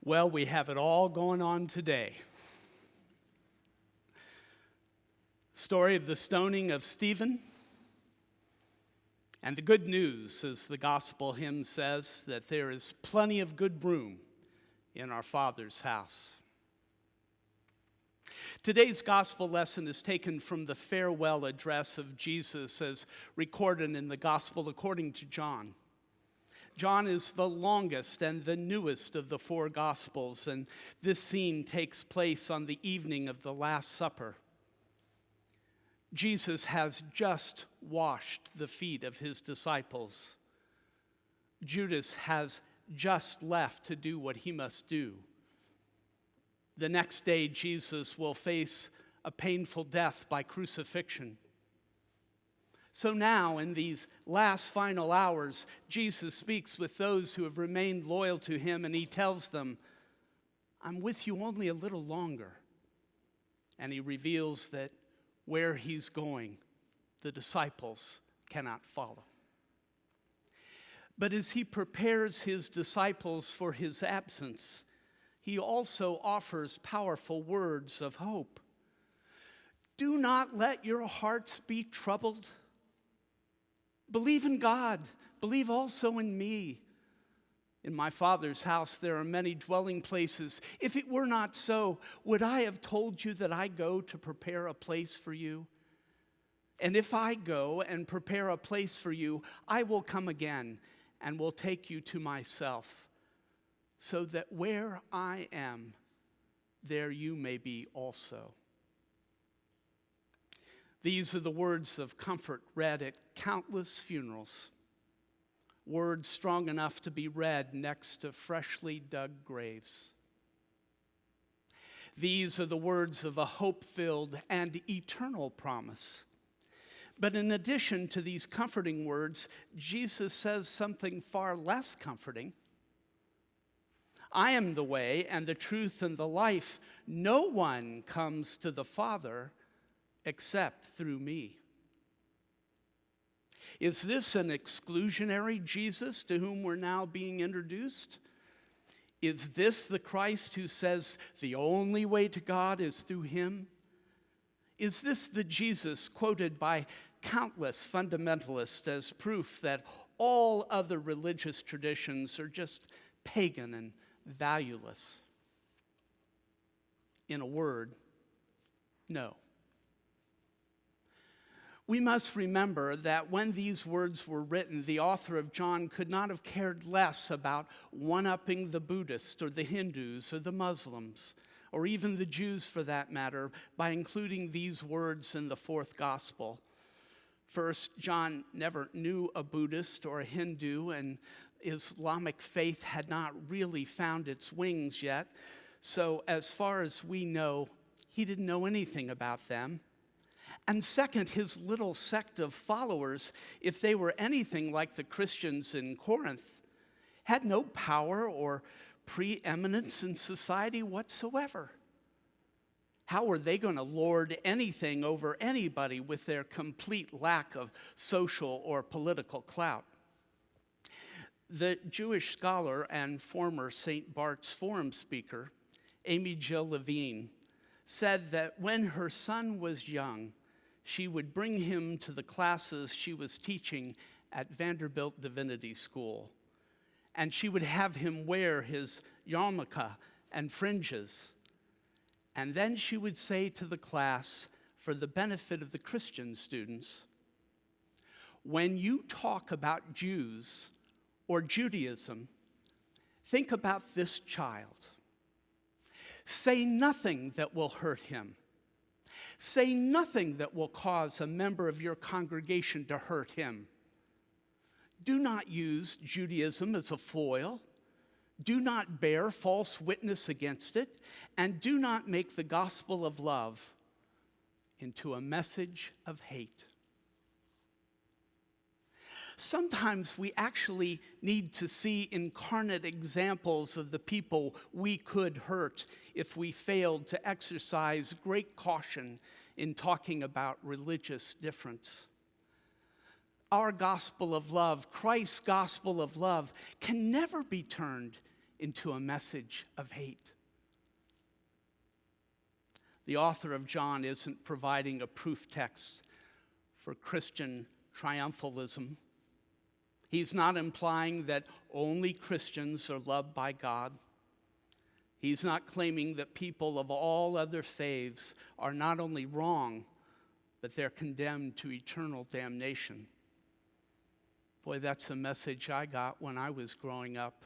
Well, we have it all going on today. Story of the stoning of Stephen. And the good news, as the gospel hymn says, that there is plenty of good room in our Father's house. Today's gospel lesson is taken from the farewell address of Jesus as recorded in the gospel according to John. John is the longest and the newest of the four Gospels, and this scene takes place on the evening of the Last Supper. Jesus has just washed the feet of his disciples. Judas has just left to do what he must do. The next day, Jesus will face a painful death by crucifixion. So now, in these last final hours, Jesus speaks with those who have remained loyal to him, and he tells them, I'm with you only a little longer. And he reveals that where he's going, the disciples cannot follow. But as he prepares his disciples for his absence, he also offers powerful words of hope. Do not let your hearts be troubled. Believe in God. Believe also in me. In my Father's house there are many dwelling places. If it were not so, would I have told you that I go to prepare a place for you? And if I go and prepare a place for you, I will come again and will take you to myself, so that where I am, there you may be also. These are the words of comfort read at countless funerals, words strong enough to be read next to freshly dug graves. These are the words of a hope-filled and eternal promise. But in addition to these comforting words, Jesus says something far less comforting. I am the way and the truth and the life. No one comes to the Father except through me. Is this an exclusionary Jesus to whom we're now being introduced? Is this the Christ who says the only way to God is through him? Is this the Jesus quoted by countless fundamentalists as proof that all other religious traditions are just pagan and valueless? In a word, no. We must remember that when these words were written, the author of John could not have cared less about one-upping the Buddhists or the Hindus or the Muslims, or even the Jews for that matter, by including these words in the fourth gospel. First, John never knew a Buddhist or a Hindu, and Islamic faith had not really found its wings yet. So as far as we know, he didn't know anything about them. And second, his little sect of followers, if they were anything like the Christians in Corinth, had no power or preeminence in society whatsoever. How were they going to lord anything over anybody with their complete lack of social or political clout? The Jewish scholar and former St. Bart's Forum speaker, Amy Jill Levine, said that when her son was young, she would bring him to the classes she was teaching at Vanderbilt Divinity School, and she would have him wear his yarmulke and fringes. And then she would say to the class, for the benefit of the Christian students, when you talk about Jews or Judaism, think about this child. Say nothing that will hurt him. Say nothing that will cause a member of your congregation to hurt him. Do not use Judaism as a foil. Do not bear false witness against it. And do not make the gospel of love into a message of hate. Sometimes we actually need to see incarnate examples of the people we could hurt if we failed to exercise great caution in talking about religious difference. Our gospel of love, Christ's gospel of love, can never be turned into a message of hate. The author of John isn't providing a proof text for Christian triumphalism. He's not implying that only Christians are loved by God. He's not claiming that people of all other faiths are not only wrong, but they're condemned to eternal damnation. Boy, that's a message I got when I was growing up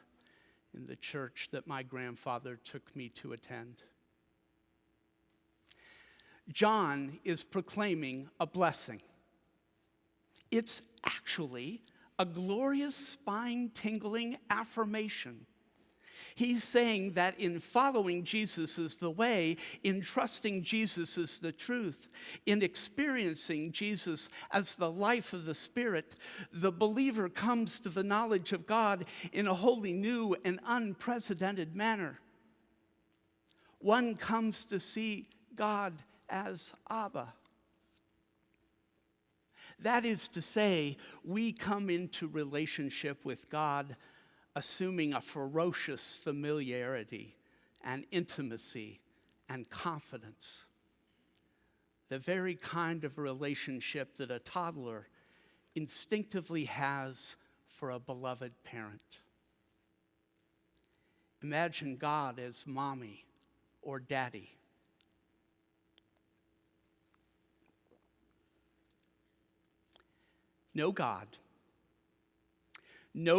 in the church that my grandfather took me to attend. John is proclaiming a blessing. It's actually a glorious, spine-tingling affirmation. He's saying that in following Jesus is the way, in trusting Jesus is the truth, in experiencing Jesus as the life of the Spirit, the believer comes to the knowledge of God in a wholly new and unprecedented manner. One comes to see God as Abba. That is to say, we come into relationship with God assuming a ferocious familiarity and intimacy and confidence. The very kind of relationship that a toddler instinctively has for a beloved parent. Imagine God as mommy or daddy. No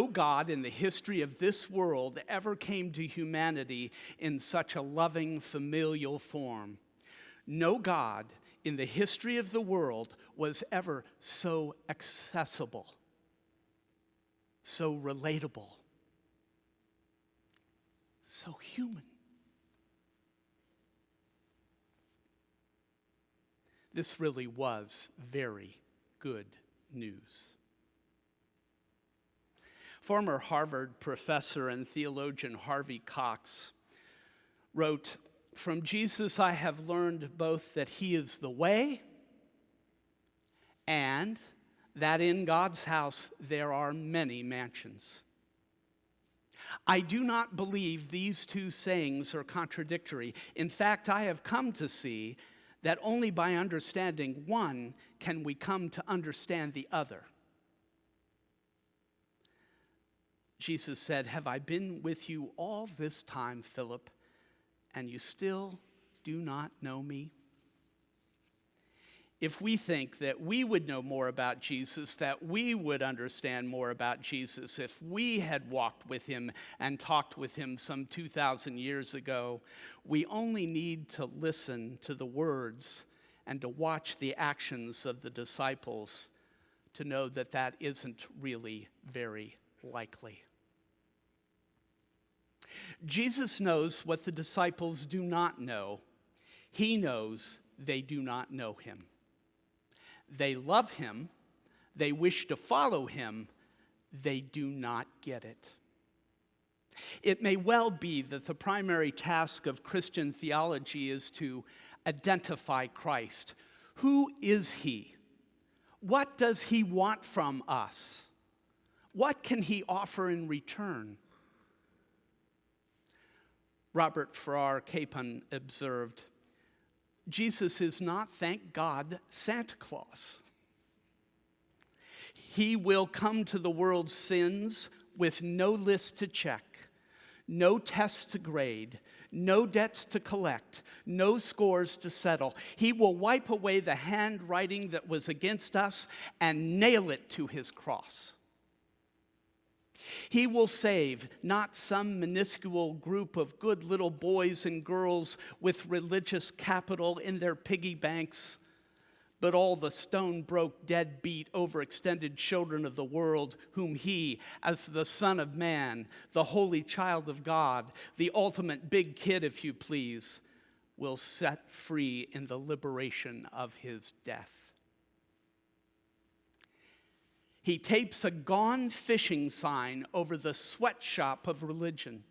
God in the history of this world ever came to humanity in such a loving, familial form. No God in the history of the world was ever so accessible, so relatable, so human. This really was very good news. Former Harvard professor and theologian Harvey Cox wrote, "From Jesus I have learned both that he is the way and that in God's house there are many mansions. I do not believe these two sayings are contradictory. In fact, I have come to see that only by understanding one can we come to understand the other." Jesus said, "Have I been with you all this time, Philip, and you still do not know me?" If we think that we would know more about Jesus, that we would understand more about Jesus if we had walked with him and talked with him some 2,000 years ago, we only need to listen to the words and to watch the actions of the disciples to know that that isn't really very likely. Jesus knows what the disciples do not know. He knows they do not know him. They love him. They wish to follow him. They do not get it. It may well be that the primary task of Christian theology is to identify Christ. Who is he? What does he want from us? What can he offer in return? Robert Farrar Capon observed, "Jesus is not, thank God, Santa Claus. He will come to the world's sins with no list to check, no tests to grade, no debts to collect, no scores to settle. He will wipe away the handwriting that was against us and nail it to his cross. He will save not some minuscule group of good little boys and girls with religious capital in their piggy banks, but all the stone-broke, deadbeat, overextended children of the world whom he, as the Son of Man, the holy child of God, the ultimate big kid, if you please, will set free in the liberation of his death." He tapes a gone fishing sign over the sweatshop of religion.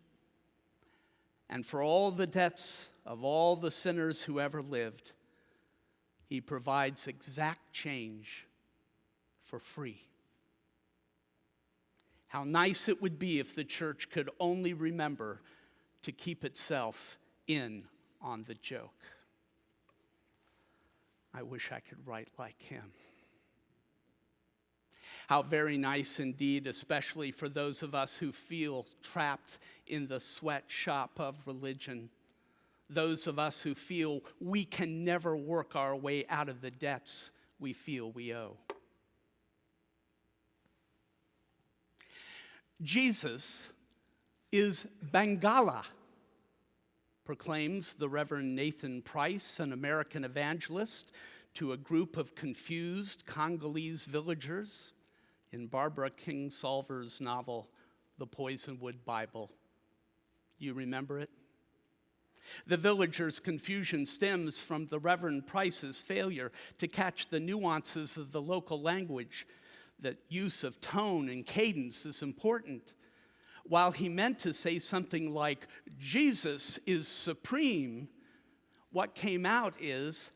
And for all the debts of all the sinners who ever lived, he provides exact change for free. How nice it would be if the church could only remember to keep itself in on the joke. I wish I could write like him. How very nice indeed, especially for those of us who feel trapped in the sweatshop of religion. Those of us who feel we can never work our way out of the debts we feel we owe. Jesus is Bangala, proclaims the Reverend Nathan Price, an American evangelist, to a group of confused Congolese villagers in Barbara Kingsolver's novel, The Poisonwood Bible. You remember it? The villagers' confusion stems from the Reverend Price's failure to catch the nuances of the local language. That use of tone and cadence is important. While he meant to say something like, Jesus is supreme, what came out is,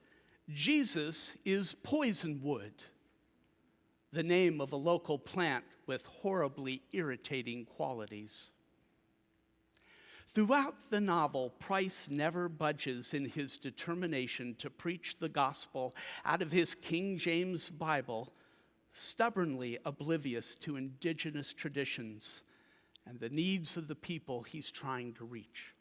Jesus is poisonwood, the name of a local plant with horribly irritating qualities. Throughout the novel, Price never budges in his determination to preach the gospel out of his King James Bible, stubbornly oblivious to indigenous traditions and the needs of the people he's trying to reach.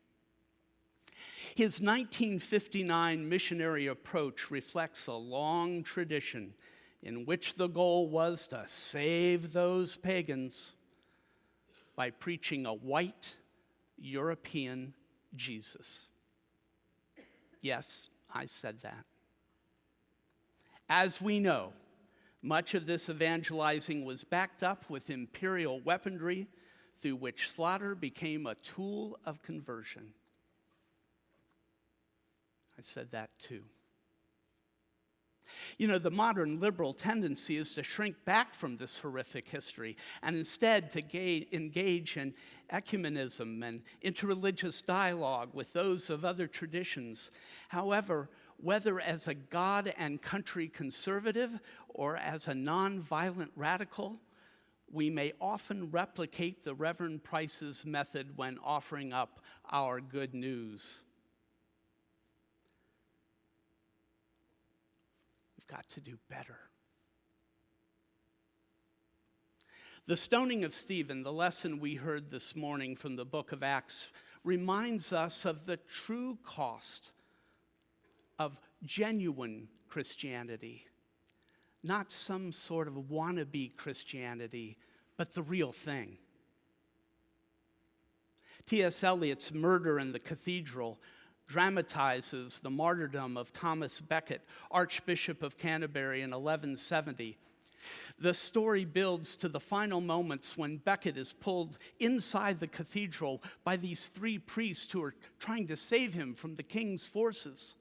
His 1959 missionary approach reflects a long tradition in which the goal was to save those pagans by preaching a white European Jesus. Yes, I said that. As we know, much of this evangelizing was backed up with imperial weaponry through which slaughter became a tool of conversion. I said that too. You know, the modern liberal tendency is to shrink back from this horrific history and instead to engage in ecumenism and interreligious dialogue with those of other traditions. However, whether as a God and country conservative or as a nonviolent radical, we may often replicate the Reverend Price's method when offering up our good news. We've got to do better. The stoning of Stephen, the lesson we heard this morning from the book of Acts, reminds us of the true cost of genuine Christianity. Not some sort of wannabe Christianity, but the real thing. T.S. Eliot's Murder in the Cathedral dramatizes the martyrdom of Thomas Becket, Archbishop of Canterbury in 1170. The story builds to the final moments when Becket is pulled inside the cathedral by these three priests who are trying to save him from the king's forces.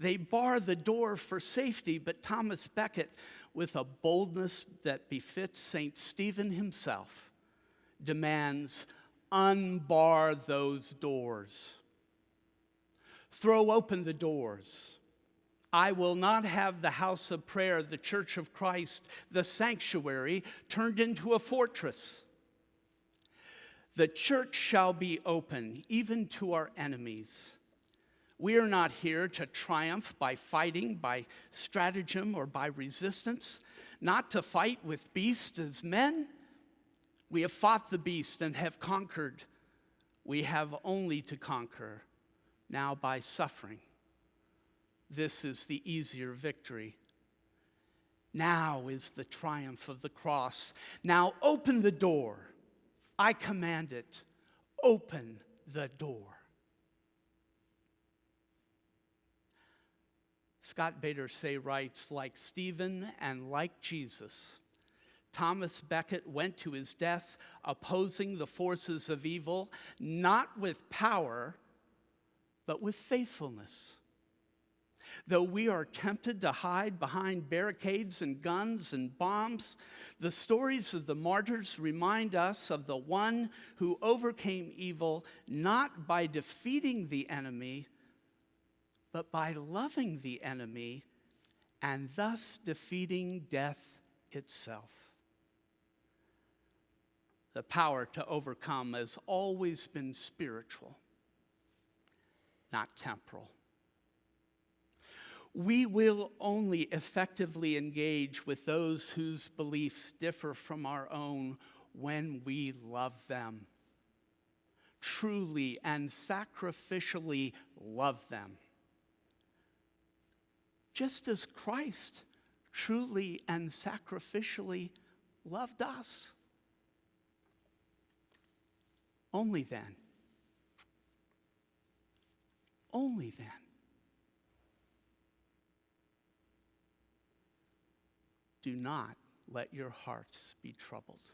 They bar the door for safety, but Thomas Becket, with a boldness that befits St. Stephen himself, demands, "Unbar those doors. Throw open the doors. I will not have the house of prayer, the church of Christ, the sanctuary, turned into a fortress. The church shall be open, even to our enemies. We are not here to triumph by fighting, by stratagem, or by resistance, not to fight with beasts as men. We have fought the beast and have conquered. We have only to conquer, now by suffering. This is the easier victory. Now is the triumph of the cross. Now open the door. I command it. Open the door." Scott Bader-Say writes, like Stephen and like Jesus, Thomas Becket went to his death opposing the forces of evil, not with power, but with faithfulness. Though we are tempted to hide behind barricades and guns and bombs, the stories of the martyrs remind us of the one who overcame evil not by defeating the enemy, but by loving the enemy and thus defeating death itself. The power to overcome has always been spiritual, not temporal. We will only effectively engage with those whose beliefs differ from our own when we love them, truly and sacrificially love them, just as Christ truly and sacrificially loved us. Only then, do not let your hearts be troubled.